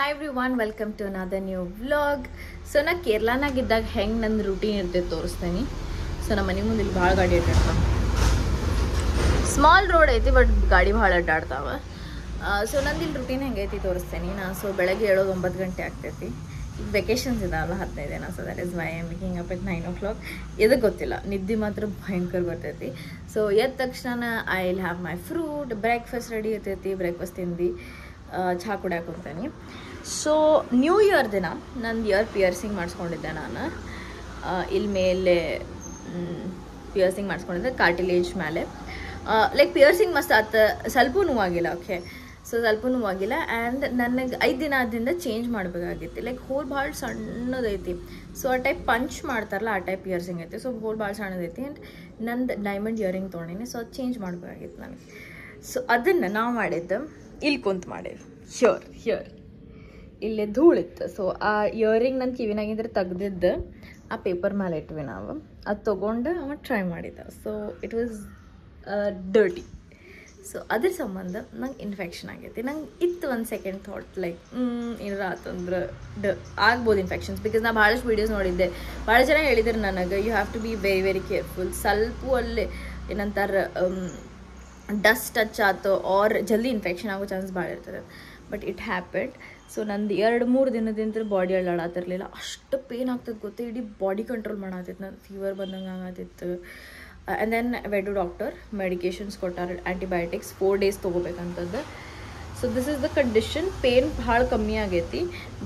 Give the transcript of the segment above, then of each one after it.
Hi everyone, welcome to another new vlog. So na ಕೇರಳನಾಗಿದ್ದಾಗ ಹೆಂಗೆ ನನ್ನ routine ಇರ್ತೈತೆ ತೋರಿಸ್ತೀನಿ. ಸೊ ನಮ್ಮ ಮನೆ ಮುಂದೆ ಇಲ್ಲಿ ಭಾಳ ಗಾಡಿ ಅಡ್ಡಾಡ್ತಾವೆ. ಸ್ಮಾಲ್ ರೋಡ್ ಐತಿ ಬಟ್ ಗಾಡಿ ಭಾಳ ಅಡ್ಡಾಡ್ತಾವೆ. ಸೊ ನಂದು ಇಲ್ಲಿ ರೂಟೀನ್ ಹೆಂಗೈತಿ ತೋರಿಸ್ತೀನಿ. ಸೊ ಬೆಳಗ್ಗೆ ಏಳೋದು 9 ಗಂಟೆ ಆಗ್ತೈತಿ. ಈಗ ವೆಕೇಷನ್ಸ್ ಇದಾವಲ್ಲ 15 ದಿನ. So that is why I am making up at 9 o'clock. ಇದಕ್ಕೆ ಗೊತ್ತಿಲ್ಲ, ನಿದ್ದೆ ಮಾತ್ರ ಭಯಂಕರ ಬರ್ತೈತಿ. ಸೊ ಎದ್ದ ತಕ್ಷಣ I will have my fruit, breakfast ready ಇರ್ತೈತಿ. ಬ್ರೇಕ್ಫಾಸ್ಟ್ ತಿಂದು ಚಹಾ ಕುಡಿಯೋಕೆ ಹೋಗ್ತೀನಿ. ಸೊ ನ್ಯೂ ಇಯರ್ ದಿನ ನಂದು ಇಯರ್ ಪಿಯರ್ಸಿಂಗ್ ಮಾಡಿಸ್ಕೊಂಡಿದ್ದೆ ನಾನು. ಇಲ್ಲಿ ಮೇಲೆ ಪಿಯರ್ಸಿಂಗ್ ಮಾಡಿಸ್ಕೊಂಡಿದ್ದೆ ಕಾರ್ಟಿಲೇಜ್ ಮೇಲೆ. ಲೈಕ್ ಪಿಯರ್ಸಿಂಗ್ ಮಸ್ತ್ ಆತ, ಸ್ವಲ್ಪ ನೋವಾಗಿಲ್ಲ. ಓಕೆ, ಸೊ ಸ್ವಲ್ಪ ನೋವಾಗಿಲ್ಲ. ಆ್ಯಂಡ್ ನನಗೆ 5 ದಿನ ಆದಿಂದ ಚೇಂಜ್ ಮಾಡಬೇಕಾಗಿತ್ತು. ಲೈಕ್ ಹೋಲ್ ಭಾಳ ಸಣ್ಣದೈತಿ. ಸೊ ಆ ಟೈಪ್ ಪಂಚ್ ಮಾಡ್ತಾರಲ್ಲ ಆ ಟೈಪ್ ಪಿಯರ್ಸಿಂಗ್ ಐತಿ. ಸೊ ಹೋಲ್ ಭಾಳ ಸಣ್ಣದೈತಿ. ಆ್ಯಂಡ್ ನಂದು ಡೈಮಂಡ್ ಇಯರಿಂಗ್ ತೊಗೊಂಡಿನಿ. ಸೊ ಅದು ಚೇಂಜ್ ಮಾಡಬೇಕಾಗಿತ್ತು ನನಗೆ. ಸೊ ಅದನ್ನು ನಾವು ಮಾಡಿದ್ದು ಇಲ್ಲಿ ಕುಂತು ಮಾಡೇವಿ. ಹಿಯರ್ ಇಲ್ಲೇ ಧೂಳಿತ್ತು. ಸೊ ಆ ಇಯರಿಂಗ್ ನನ್ನ ಕಿವಿನಾಗಿದ್ರೆ ತೆಗ್ದಿದ್ದು ಆ ಪೇಪರ್ ಮೇಲೆ ಇಟ್ವಿ ನಾವು. ಅದು ತೊಗೊಂಡು ಅವ ಟ್ರೈ ಮಾಡಿದ್ದ. So it was dirty. So ಅದ್ರ ಸಂಬಂಧ ನಂಗೆ ಇನ್ಫೆಕ್ಷನ್ ಆಗೈತಿ. ನಂಗೆ ಇತ್ತು ಒಂದು ಸೆಕೆಂಡ್ ಥಾಟ್, ಲೈಕ್ ಏನಾರ ಆತಂದ್ರೆ ಆಗ್ಬೋದು ಇನ್ಫೆಕ್ಷನ್ಸ್. ಬಿಕಾಸ್ ನಾ ಭಾಳಷ್ಟು ವೀಡಿಯೋಸ್ ನೋಡಿದ್ದೆ, ಭಾಳ ಜನ ಹೇಳಿದ್ರು ನನಗೆ you have to be very very careful. ಸ್ವಲ್ಪ ಅಲ್ಲೇ ಏನಂತಾರೆ ಡಸ್ಟ್ ಟಚ್ ಆಯ್ತು ಆರ್ ಜಲ್ದಿ ಇನ್ಫೆಕ್ಷನ್ ಆಗೋ ಚಾನ್ಸ್ ಭಾಳ ಇರ್ತದೆ. But it ಹ್ಯಾಪೆಡ್. ಸೊ ನಂದು 2-3 ದಿನದಿಂದ ಬಾಡಿ ಅಳ್ಳಾಡತ್ತಿರಲಿಲ್ಲ. ಅಷ್ಟು ಪೇನ್ ಆಗ್ತದೆ ಗೊತ್ತೇ, ಇಡೀ ಬಾಡಿ ಕಂಟ್ರೋಲ್ ಮಾಡತ್ತಿತ್ತು. ನಾನು ಫೀವರ್ ಬಂದಂಗೆ ಆಗತ್ತಿತ್ತು. And then went to doctor, medications ಕೊಟ್ಟಾರೆ, ಆ್ಯಂಟಿಬಯೋಟಿಕ್ಸ್ 4 days ತೊಗೋಬೇಕಂತದ್ದು. So this is the condition. Pain ಭಾಳ ಕಮ್ಮಿ ಆಗೈತಿ,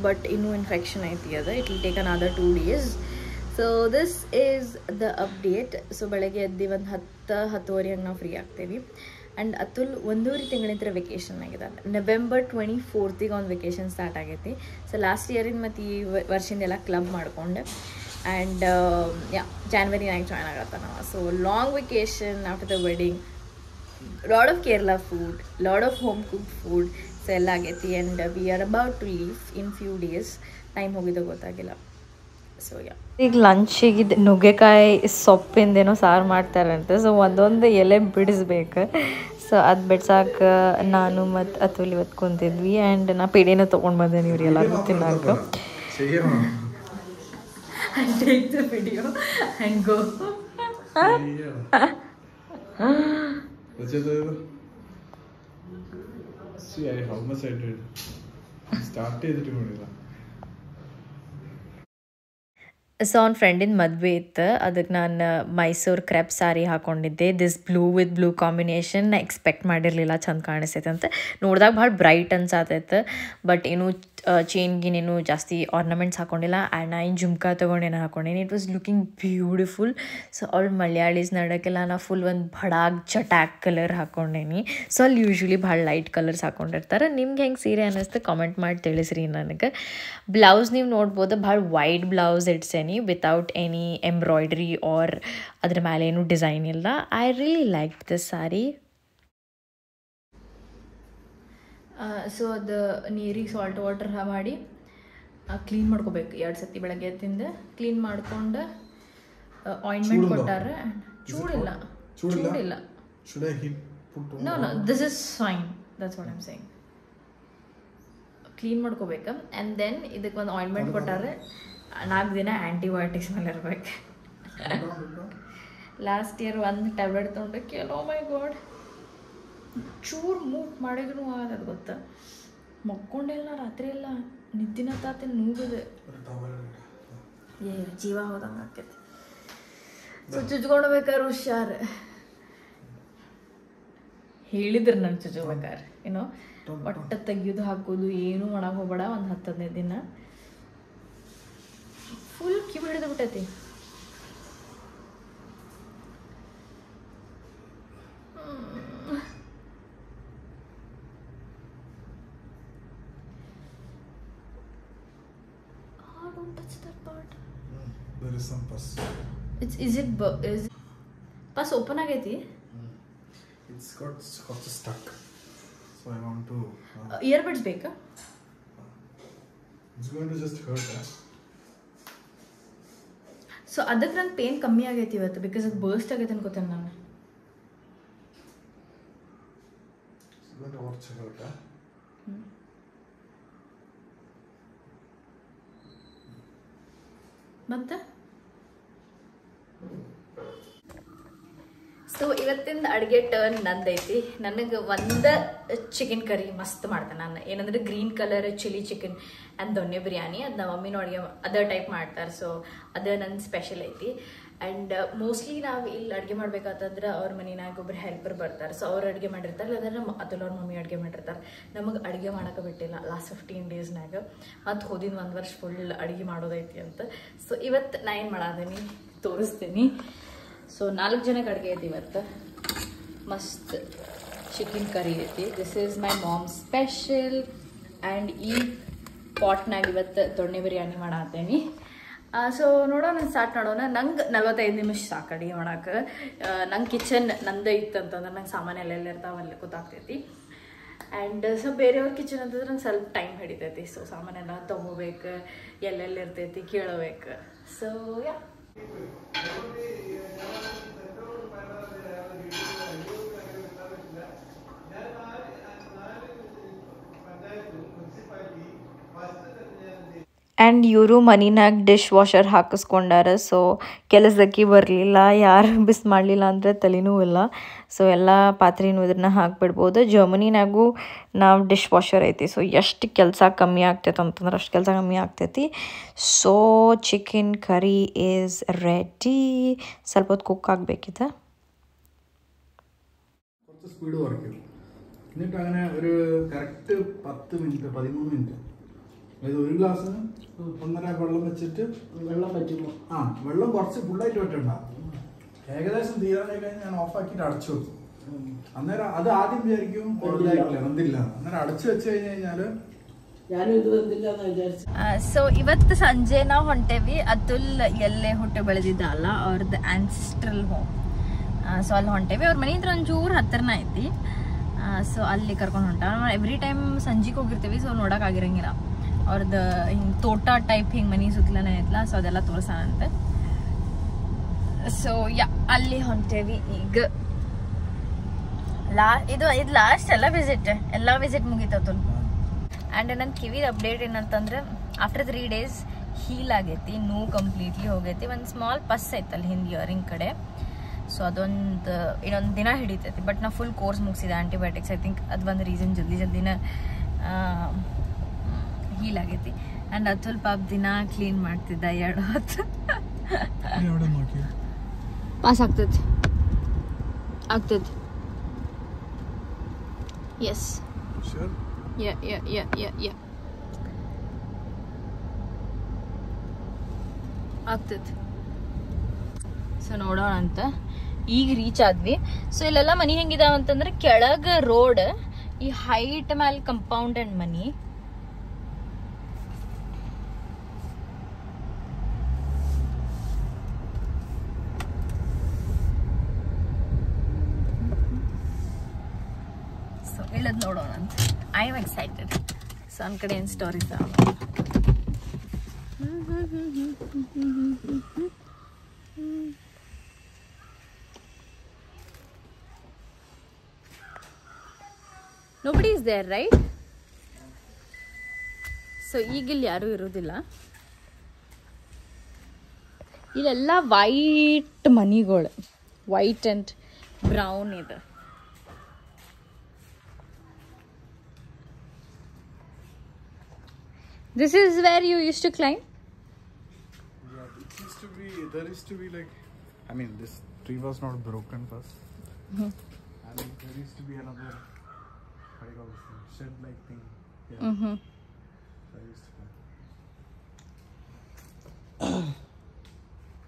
ಬಟ್ ಇನ್ನೂ ಇನ್ಫೆಕ್ಷನ್ ಐತಿ. ಅದು it will take another 2 days. So this is the update. So ಬೆಳಗ್ಗೆ ಎದ್ದು ಒಂದು 10-10:30 ಹಂಗೆ ನಾವು ಫ್ರೀ ಆಗ್ತೇವೆ. ಆ್ಯಂಡ್ ಅತುಲ್ 1.5 ತಿಂಗಳಿಂದ ವೆಕೇಷನ್ ಆಗಿದೆ. November 24th ಒಂದು ವೆಕೇಷನ್ ಸ್ಟಾರ್ಟ್ ಆಗೈತಿ. ಸೊ ಲಾಸ್ಟ್ ಇಯರಿಂದ ಮತ್ತು ಈ ವರ್ಷದಿಂದೆಲ್ಲ ಕ್ಲಬ್ ಮಾಡ್ಕೊಂಡು ಆ್ಯಂಡ್ January 9 ಜಾಯ್ನ್ ಆಗತ್ತ ನಾವು. So long vacation after the wedding. Load of Kerala food, load of home cook food. So ಎಲ್ಲ ಆಗೈತಿ. And we are about to leave in few days. Time ಹೋಗಿದ್ದು ಗೊತ್ತಾಗಿಲ್ಲ. ಸೊ ಈಗ ಲಂಚಿಗೆ ನುಗ್ಗೆಕಾಯಿ ಸೊಪ್ಪಿಂದೇನೋ ಸಾರು ಮಾಡ್ತಾರಂತೆ. ಸೊ ಒಂದೊಂದು ಎಲೆ ಬಿಡಿಸ್ಬೇಕು. ಸೊ ಅದು ಬಿಡ್ಸಾಕ ನಾನು ಮತ್ತು ಅತುಲ್ ಇವತ್ತು ಕುಂತಿದ್ವಿ. ಆ್ಯಂಡ್ ನಾ ಪೇಡಿನ ತೊಗೊಂಡು ಬಂದೇನಿ ಇವ್ರು ಎಲ್ಲರಿಗೂ ತಿನ್ನಕ್ಕೆ. Take the video and go. So ಅವ್ನ ಫ್ರೆಂಡಿನ ಮದುವೆ ಇತ್ತು, ಅದಕ್ಕೆ ನಾನು ಮೈಸೂರು ಕ್ರೆಪ್ ಸಾರಿ ಹಾಕ್ಕೊಂಡಿದ್ದೆ. This blue with blue combination ನಾ ಎಕ್ಸ್ಪೆಕ್ಟ್ ಮಾಡಿರಲಿಲ್ಲ ಚಂದ ಕಾಣಿಸ್ತೈತೆ ಅಂತ. ನೋಡಿದಾಗ ಭಾಳ ಬ್ರೈಟ್ ಅನ್ಸಾತೈತೆ. ಬಟ್ ಏನು ಚೈನ್ಗಿನೇನು ಜಾಸ್ತಿ ಆರ್ನಮೆಂಟ್ಸ್ ಹಾಕ್ಕೊಂಡಿಲ್ಲ. ಆ್ಯಂಡ್ ನಾ ಏನು ಜುಮ್ಕಾ ತೊಗೊಂಡೇನು ಹಾಕ್ಕೊಂಡೇನಿ. It was looking beautiful. So ಅವ್ಳು ಮಲಯಾಳೀಸ್ ನಡಕ್ಕೆಲ್ಲ ನಾ ಫುಲ್ ಒಂದು ಭಡಾಗ್ ಚಟ್ಯಾಕ್ ಕಲರ್ ಹಾಕ್ಕೊಂಡೇನಿ. ಸೊ ಅಲ್ಲಿ ಯೂಶ್ವಲಿ ಭಾಳ ಲೈಟ್ ಕಲರ್ಸ್ ಹಾಕ್ಕೊಂಡಿರ್ತಾರೆ. ನಿಮ್ಗೆ ಹೆಂಗೆ ಸೀರೆ ಅನ್ನಿಸ್ತು ಕಾಮೆಂಟ್ ಮಾಡಿ ತಿಳಿಸ್ರಿ ನನಗೆ. ಬ್ಲೌಸ್ ನೀವು ನೋಡ್ಬೋದು, ಭಾಳ ವೈಡ್ ಬ್ಲೌಸ್ ಇಟ್ಸೇನಿ ವಿತೌಟ್ ಎನಿ ಎಂಬ್ರಾಯ್ಡ್ರಿ ಆರ್ ಅದ್ರ ಮೇಲೆ ಏನು ಡಿಸೈನ್ ಇಲ್ಲ. I really like this sari. So ಅದು ನೀರಿಗೆ ಸಾಲ್ಟ್ ವಾಟರ್ ಮಾಡಿ ಕ್ಲೀನ್ ಮಾಡ್ಕೋಬೇಕು 2 ಸತಿ. ಬೆಳಗ್ಗೆ ಎದ್ದಿಂದ ಕ್ಲೀನ್ ಮಾಡ್ಕೊಂಡು ಆಯಿಂಟ್ಮೆಂಟ್ ಕೊಟ್ಟಾರೆ. ಚೂಡಿಲ್ಲ. No this is fine, that's what I am saying. Clean ಮಾಡ್ಕೋಬೇಕು. ಆ್ಯಂಡ್ ದೆನ್ ಇದಕ್ಕೆ ಒಂದು ಆಯಿಂಟ್ಮೆಂಟ್ ಕೊಟ್ಟಾರೆ. 4 ದಿನ ಆ್ಯಂಟಿಬಯೋಟಿಕ್ಸ್ ಮೇಲೆ ಇರ್ಬೇಕು. ಲಾಸ್ಟ್ ಇಯರ್ ಒಂದು ಟ್ಯಾಬ್ಲೆಟ್ ತೊಗೊಂಡಕ್ಕೆ ಓ ಮೈ ಗಾಡ್ ಚೂರು ಮೂವ್ ಮಾಡಿದ್ರು ಆಗದು ಗೊತ್ತಾ. ಮಕ್ಕೊಂಡೆಲ್ಲ ರಾತ್ರಿ ಎಲ್ಲ ನಿದ್ದಿನ ತಾತೆ ನೂಗದೆ ಜೀವ ಹೋದಂಗೆ ಆಕೈತಿ. ಸೊ ಚುಚ್ಕೊಂಡ್ಬೇಕಾದ್ರೆ ಹುಷಾರು. ಹೇಳಿದ್ರು ನಾನು ಚುಚ್ಕೋಬೇಕಾರೆ ಏನೋ ಒಟ್ಟು ತೆಗಿಯೋದು ಹಾಕೋದು ಏನೂ ಮಾಡಕ್ಕೆ ಹೋಗ್ಬೇಡ. ಒಂದು 10-15 ದಿನ ಫುಲ್ ಕಿವಿ ಹಿಡಿದು ಬಿಟ್ಟೈತಿ. Don't touch that part. There is some pus. Is pus open ಆಗೈತಿ? It's got stuck. So I want to. Earbuds ಬೇಕಾ? It's going to just hurt. So ಅದಕ್ಕೆ ನನ್ನ ಪೇನ್ ಕಮ್ಮಿ ಆಗೈತಿ ಇವತ್ತು. ಬಿಕಾಸ್ ಅದು ಬರ್ಸ್ಟ್ ಆಗೈತೆ ಅನ್ಕೋತೇನೆ ನಾನು. It's going to hurt. ಮತ್ತೆ ಸೊ ಇವತ್ತಿನ ಅಡುಗೆ ಟರ್ನ್ ನಂದೈತಿ. ನನಗೆ ಒಂದು ಚಿಕನ್ ಕರಿ ಮಸ್ತ್ ಮಾಡ್ತೇನೆ ನಾನು. ಏನಂದ್ರೆ green colour chilli chicken and ದೊಣ್ಣೆ ಬಿರಿಯಾನಿ. ಅದು ನಮ್ಮ ಮಮ್ಮಿನೂ ಅಡುಗೆ ಅದೇ ಟೈಪ್ ಮಾಡ್ತಾರೆ. ಸೊ ಅದು ನನ್ನ ಸ್ಪೆಷಲ್ ಐತಿ. ಆ್ಯಂಡ್ ಮೋಸ್ಟ್ಲಿ ನಾವು ಇಲ್ಲಿ ಅಡುಗೆ ಮಾಡ್ಬೇಕಾತಂದ್ರೆ ಅವ್ರ ಮನೆಯಾಗ ಒಬ್ರು ಹೆಲ್ಪರ್ ಬರ್ತಾರೆ. ಸೊ ಅವ್ರು ಅಡುಗೆ ಮಾಡಿರ್ತಾರೆ, ಇಲ್ಲಾಂದ್ರೆ ಅದಲ್ಲಿ ಅವ್ರ ಮಮ್ಮಿ ಅಡುಗೆ ಮಾಡಿರ್ತಾರೆ. ನಮಗೆ ಅಡುಗೆ ಮಾಡೋಕೆ ಬಿಟ್ಟಿಲ್ಲ ಲಾಸ್ಟ್ 15 ಡೇಸ್ನಾಗ. ಮತ್ತು ಹೋದಿನ 1 ವರ್ಷ ಫುಲ್ ಅಡುಗೆ ಮಾಡೋದೈತಿ ಅಂತ. ಸೊ ಇವತ್ತು ನಾ ಏನು ಮಾಡಾದೀನಿ ತೋರಿಸ್ತೀನಿ. ಸೊ 4 ಜನಕ್ಕೆ ಅಡುಗೆ ಐತಿ ಇವತ್ತು. ಮಸ್ತ್ ಚಿಕನ್ ಕರಿ ಐತಿ. This is my mom special. And ಈ ಪಾಟ್ನಾಗ ಇವತ್ತು ದೊಣ್ಣೆ ಬಿರಿಯಾನಿ ಮಾಡಾತೇನಿ. ಸೊ ನೋಡೋಣ, ಸ್ಟಾರ್ಟ್ ಮಾಡೋಣ. ನಂಗೆ 45 ನಿಮಿಷ ಸಾಕು ಅಡುಗೆ ಮಾಡೋಕೆ. ನಂಗೆ ಕಿಚನ್ ನಂದು ಇತ್ತಂತಂದ್ರೆ ನಂಗೆ ಸಾಮಾನು ಎಲ್ಲ ಇರ್ತಾವೆ, ಅಲ್ಲಿ ಗೊತ್ತಾಗ್ತೈತಿ. ಆ್ಯಂಡ್ ಸೊ ಬೇರೆಯವ್ರ ಕಿಚನ್ ಅಂತಂದ್ರೆ ನಂಗೆ ಸ್ವಲ್ಪ ಟೈಮ್ ಹಿಡಿತೈತಿ. ಸೊ ಸಾಮಾನೆಲ್ಲ ತೊಗೋಬೇಕು, ಎಲ್ಲೆಲ್ಲಿ ಇರ್ತೈತಿ ಕೇಳಬೇಕು. ಸೊ ಯಾ ಆ್ಯಂಡ್ ಇವರು ಮನಿನಾಗ ಡಿಶ್ ವಾಷರ್ ಹಾಕಿಸ್ಕೊಂಡಾರ. ಸೊ ಕೆಲಸದಕ್ಕೆ ಬರಲಿಲ್ಲ, ಯಾರು ಬಿಸ್ ಮಾಡಲಿಲ್ಲ ಅಂದರೆ ತಲೆನೂ ಇಲ್ಲ. ಸೊ ಎಲ್ಲ ಪಾತ್ರೆನೂ ಇದನ್ನ ಹಾಕಿಬಿಡ್ಬೋದು. ಜರ್ಮನಿನಾಗೂ ನಾವು ಡಿಶ್ ವಾಷರ್ ಐತಿ. ಸೊ ಎಷ್ಟು ಕೆಲಸ ಕಮ್ಮಿ ಆಗ್ತೈತೆ ಅಂತಂದ್ರೆ ಅಷ್ಟು ಕೆಲಸ ಕಮ್ಮಿ ಆಗ್ತೈತಿ. So chicken curry is ready. ಸ್ವಲ್ಪ ಹೊತ್ತು കുക്ക് ಆಗಬೇಕಿದೆ. കുറച്ച് സ്പീഡ് കുറയ്ക്കും. എന്നിട്ട് അങ്ങനെ ഒരു കറക്റ്റ് 10 മിനിറ്റ് 13 മിനിറ്റ് അതായത് ഒരു ഗ്ലാസ് 1.5 വെള്ളം വെച്ചിട്ട് വെള്ളം പറ്റുമോ? വെള്ളം കുറച്ച് ഫുള്ളായിട്ട് പറ്റണ്ട. ഏകദേശം തീരാനായി കഴിഞ്ഞ് ഞാൻ ഓഫാക്കിയിട്ട് അടച്ചു വെക്കും. അന്നേരം അത് ആദ്യം വിചാരിക്കും വെന്തില്ല. അന്നേരം അടച്ചു വെച്ച് കഴിഞ്ഞ് കഴിഞ്ഞാല് ಸೊ ಇವತ್ತು ಸಂಜೆ ನಾವು ಹೊಂಟೇವಿ ಅತುಲ್ ಎಲ್ಲೇ ಹುಟ್ಟು ಬೆಳೆದಿದ್ದ ಅಲ್ಲ ಅವ್ರದ್ದು ಆನ್ಸಿಸ್ಟ್ರಲ್ ಹೋಮ್. ಸೊ ಅಲ್ಲಿ ಹೊಂಟೇವಿ. ಅವ್ರ ಮನೆ ಹತ್ರ ಒಂಚೂರು ಹತ್ತಿರನ ಐತಿ. ಸೊ ಅಲ್ಲಿ ಕರ್ಕೊಂಡು ಹೊಂಟ. ಎವ್ರಿ ಟೈಮ್ ಸಂಜೆಗೆ ಹೋಗಿರ್ತೀವಿ. ಸೊ ನೋಡೋಕ್ಕಾಗಿರಂಗಿಲ್ಲ. ಅವ್ರದ್ದು ಹಿಂಗೆ ತೋಟ ಟೈಪ್ ಹಿಂಗೆ ಮನೆ ಸುತ್ತಲೇ ಐತಲ್ಲ. ಸೊ ಅದೆಲ್ಲ ತೋರಿಸೋಣಂತೆ. ಸೊ ಯಾ ಅಲ್ಲಿ ಹೊಂಟೇವಿ ಈಗ. ಇದು ಲಾಸ್ಟ್ ಎಲ್ಲ ವಿಸಿಟ್ ಮುಗೀತಲ್ಲ. ಆ್ಯಂಡ್ ನನ್ನ ಕಿವಿದ ಅಪ್ಡೇಟ್ ಏನಂತಂದ್ರೆ ಆಫ್ಟರ್ 3 days ಹೀಲ್ ಆಗೈತಿ. ನೋವು ಕಂಪ್ಲೀಟ್ಲಿ ಹೋಗೈತಿ. ಒಂದು ಸ್ಮಾಲ್ ಪಸ್ ಐತಲ್ಲ ಹಿಂದೆ ಇಯರಿಂಗ್ ಕಡೆ. ಸೊ ಅದೊಂದು ಇನ್ನೊಂದು ದಿನ ಹಿಡಿತೈತಿ. ಬಟ್ ನಾ ಫುಲ್ ಕೋರ್ಸ್ ಮುಗಿಸಿದೆ ಆಂಟಿಬಯೋಟಿಕ್ಸ್. ಐ ಥಿಂಕ್ ಅದು ಒಂದು ರೀಸನ್ ಜಲ್ದಿನ ಹೀಲ್ ಆಗೈತಿ. ಆ್ಯಂಡ್ ಅದು ಸ್ವಲ್ಪ ದಿನ ಕ್ಲೀನ್ ಮಾಡ್ತಿದ್ದ 2 ಹೊತ್ತು. ಪಾಸ್ ಆಗ್ತೈತಿ ಎಸ್ ಆಗ್ತೈತಿ. ಸೊ ನೋಡೋಣ ಅಂತ ಈಗ ರೀಚ್ ಆದ್ವಿ. ಸೊ ಇಲ್ಲೆಲ್ಲ ಮನಿ ಹೆಂಗಿದಾವ ಅಂತಂದ್ರೆ ಕೆಳಗ ರೋಡ್, ಈ ಹೈಟ್ ಮೇಲೆ ಕಂಪೌಂಡ್ ಅಂಡ್ ಮನಿ. ಸೊ ಇಲ್ಲದ್ ನೋಡೋಣ ಅಂತ ಐ ಆಮ್ ಎಕ್ಸೈಟೆಡ್. ಸೊ ನನ್ನ ಕಡೆ ಏನು ಸ್ಟೋರೀಸ್ ಅವ. Nobody is there, right? So ಈಗಿಲ್ಲಿ ಯಾರೂ ಇರೋದಿಲ್ಲ. ಇಲ್ಲೆಲ್ಲ ವೈಟ್ ಮನಿಗಳು, ವೈಟ್ ಆ್ಯಂಡ್ ಬ್ರೌನ್ ಇದೆ. This is where you used to climb? Yeah, it used to be, there used to be like, I mean, this tree was not broken first. And there used to be another, what do you call this thing? Shed-like thing. Yeah. So I used to climb.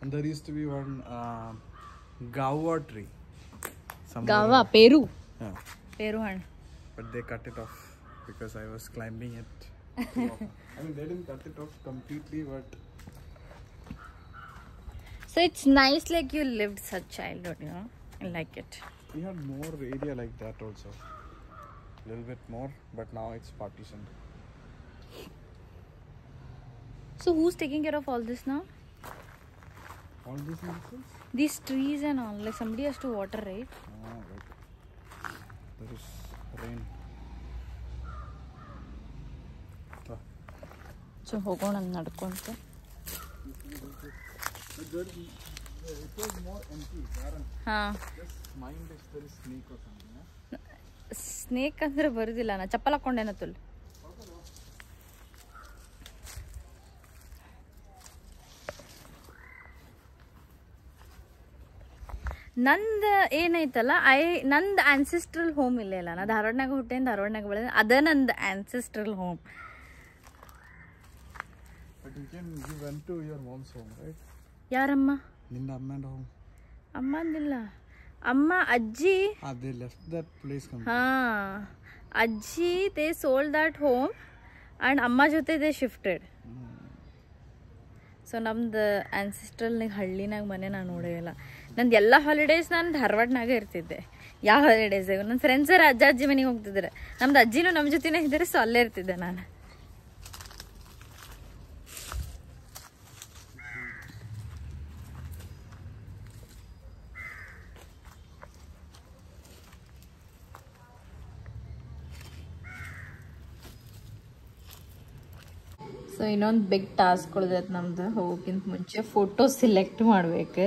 And there used to be one guava tree. Guava, Peru. Yeah. Peru hand. But they cut it off because I was climbing it too often. I mean, they didn't cut it off completely, but... So it's nice like you lived such childhood, you know? I like it. We had more area like that also. A little bit more, but now it's partitioned. So who's taking care of all this now? All these nonsense? These trees and all, like somebody has to water, right? Oh, right. There is rain. So ಹೋಗೋಣ ನಡ್ಕೊಂತ. It was more empty, barren. ಹಾಂ Just mind if there is snake or something. Snake ಅಂದ್ರೆ ಬರುದಿಲ್ಲ, ನಾ ಚಪ್ಪಲ್ ಹಾಕೊಂಡೇನ tool. ನಂದು ಏನೈತಲ್ಲ ನಂದು ancestral home ಇಲ್ಲೇ ಇಲ್ಲ. ನಾ ಧಾರವಾಡನಾಗ ಹುಟ್ಟೇನು, ಧಾರವಾಡನಾಗ ಬೆಳೆದ, ಅದ ನಂದು ancestral home. But you went to your mom's home, right? ಯಾರಮ್ಮ? ನಿನ್ನ ಅಮ್ಮನ home. ಅಮ್ಮ ಅಂದಿಲ್ಲ, ಅಮ್ಮ ಅಜ್ಜಿ. They left that place completely. ಹಾಂ, ಅಜ್ಜಿ they sold that home and ಅಮ್ಮ ಜೊತೆ ದೇ ಶಿಫ್ಟೆಡ್. ಸೊ ನಮ್ದು ಆನ್ಸೆಸ್ಟ್ರಲ್ನಾಗ ಹಳ್ಳಿನಾಗ ಮನೆ ನಾನು ನೋಡೇ ಇಲ್ಲ. ನಂದು ಎಲ್ಲ ಹಾಲಿಡೇಸ್ ನಾನು ಧಾರವಾಡನಾಗ ಇರ್ತಿದ್ದೆ. ಯಾವ ಹಾಲಿಡೇಸಿಗೂ ನನ್ನ ಫ್ರೆಂಡ್ಸರು ಅಜ್ಜಿ ಮನೆಗೆ ಹೋಗ್ತಿದ್ರೆ, ನಮ್ದು ಅಜ್ಜಿನೂ ನಮ್ಮ ಜೊತೆನೇ ಇದ್ದಾರೆ. ಸೊ ಅಲ್ಲೇ ಇರ್ತಿದ್ದೆ ನಾನು. ಸೊ ಇನ್ನೊಂದು ಬಿಗ್ ಟಾಸ್ಕ್ ಉಳಿದೈತೆ ನಮ್ದು. ಹೋಗೋಕ್ಕಿಂತ ಮುಂಚೆ ಫೋಟೋ ಸಿಲೆಕ್ಟ್ ಮಾಡ್ಬೇಕು.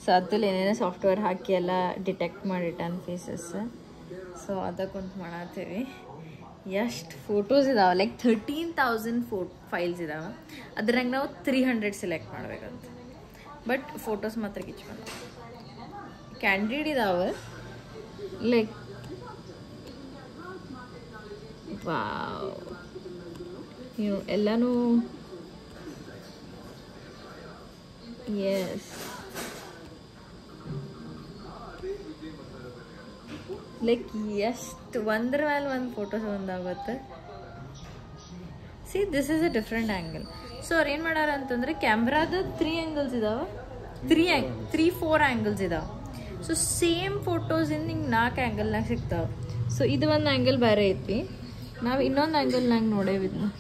ಸೊ ಅದ್ರಲ್ಲಿ ಏನೇನೋ ಸಾಫ್ಟ್ವೇರ್ ಹಾಕಿ ಎಲ್ಲ ಡಿಟೆಕ್ಟ್ ಮಾಡಿಟ್ಟಾನ ಫೇಸಸ್. ಸೊ ಅದಕ್ಕೊಂದು ಮಾಡತ್ತೀವಿ. ಎಷ್ಟು ಫೋಟೋಸ್ ಇದಾವೆ, ಲೈಕ್ 13,000 ಫೈಲ್ಸ್ ಇದಾವೆ. ಅದ್ರಾಗ ನಾವು 300 ಸೆಲೆಕ್ಟ್ ಮಾಡ್ಬೇಕಂತ. ಬಟ್ ಫೋಟೋಸ್ ಮಾತ್ರ ಕಿಚ್ ಬಂದ. ಕ್ಯಾಂಡಿಡ್ ಇದಾವೆ, ಲೈಕ್ ವಾವ್, ಎಲ್ಲಾನು. ಎಸ್, ಲೈಕ್ ಎಷ್ಟು ಒಂದ್ರ ಮೇಲೆ ಒಂದು ಫೋಟೋಸ್ ಒಂದಾಗುತ್ತೆ. See this is a different angle. So ಅವ್ರು ಏನು ಮಾಡ್ಯಾರ ಅಂತಂದರೆ ಕ್ಯಾಮ್ರಾದ 3 ಆ್ಯಂಗಲ್ಸ್ ಇದಾವೆ, 3-4 ಆ್ಯಂಗಲ್ಸ್ ಇದಾವೆ. ಸೊ ಸೇಮ್ ಫೋಟೋಸಿಂದ ಹಿಂಗೆ 4 ಆ್ಯಂಗಲ್ನಾಗ ಸಿಗ್ತಾವೆ. ಸೊ ಇದು ಒಂದು ಆ್ಯಂಗಲ್ ಬೇರೆ ಐತಿ, ನಾವು ಇನ್ನೊಂದು ಆ್ಯಂಗಲ್ನಾಗ ನೋಡೇವಿ ಇದನ್ನ.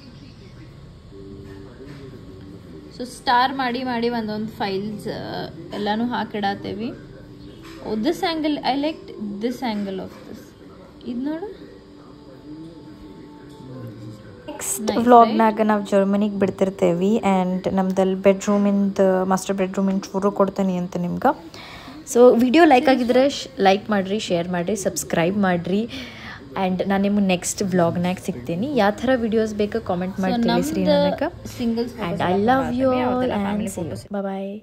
ಸೊ ಸ್ಟಾರ್ ಮಾಡಿ ಒಂದೊಂದು ಫೈಲ್ಸ್ ಎಲ್ಲಾನು ಹಾಕಿಡತ್ತೇವಿ. This angle I like this angle of this. ಇದು ನೋಡು. ನೆಕ್ಸ್ಟ್ ವ್ಲಾಗ್ನಾಗ ನಾವು ಜರ್ಮನಿಗೆ ಬಿಡ್ತಿರ್ತೇವೆ. ಆ್ಯಂಡ್ ನಮ್ದಲ್ಲಿ ಬೆಡ್ರೂಮಿಂದ ಮಾಸ್ಟರ್ ಬೆಡ್ರೂಮಿನ ಟೂರು ಕೊಡ್ತೀನಿ ಅಂತ ನಿಮ್ಗೆ. ಸೊ ವಿಡಿಯೋ ಲೈಕ್ ಆಗಿದ್ರೆ ಲೈಕ್ ಮಾಡಿರಿ, ಶೇರ್ ಮಾಡಿರಿ, ಸಬ್ಸ್ಕ್ರೈಬ್ ಮಾಡಿರಿ. ಆ್ಯಂಡ್ ನಾನು ನಿಮ್ಗೆ ನೆಕ್ಸ್ಟ್ ವ್ಲಾಗ್ನಾಗ ಸಿಗ್ತೀನಿ. ಯಾವ ಥರ ವಿಡಿಯೋಸ್ ಬೇಕು ಕಾಮೆಂಟ್ ಮಾಡಿ ತಿಳಿಸ್ರಿ ನನಗೆ. Singles and I love you all and bye.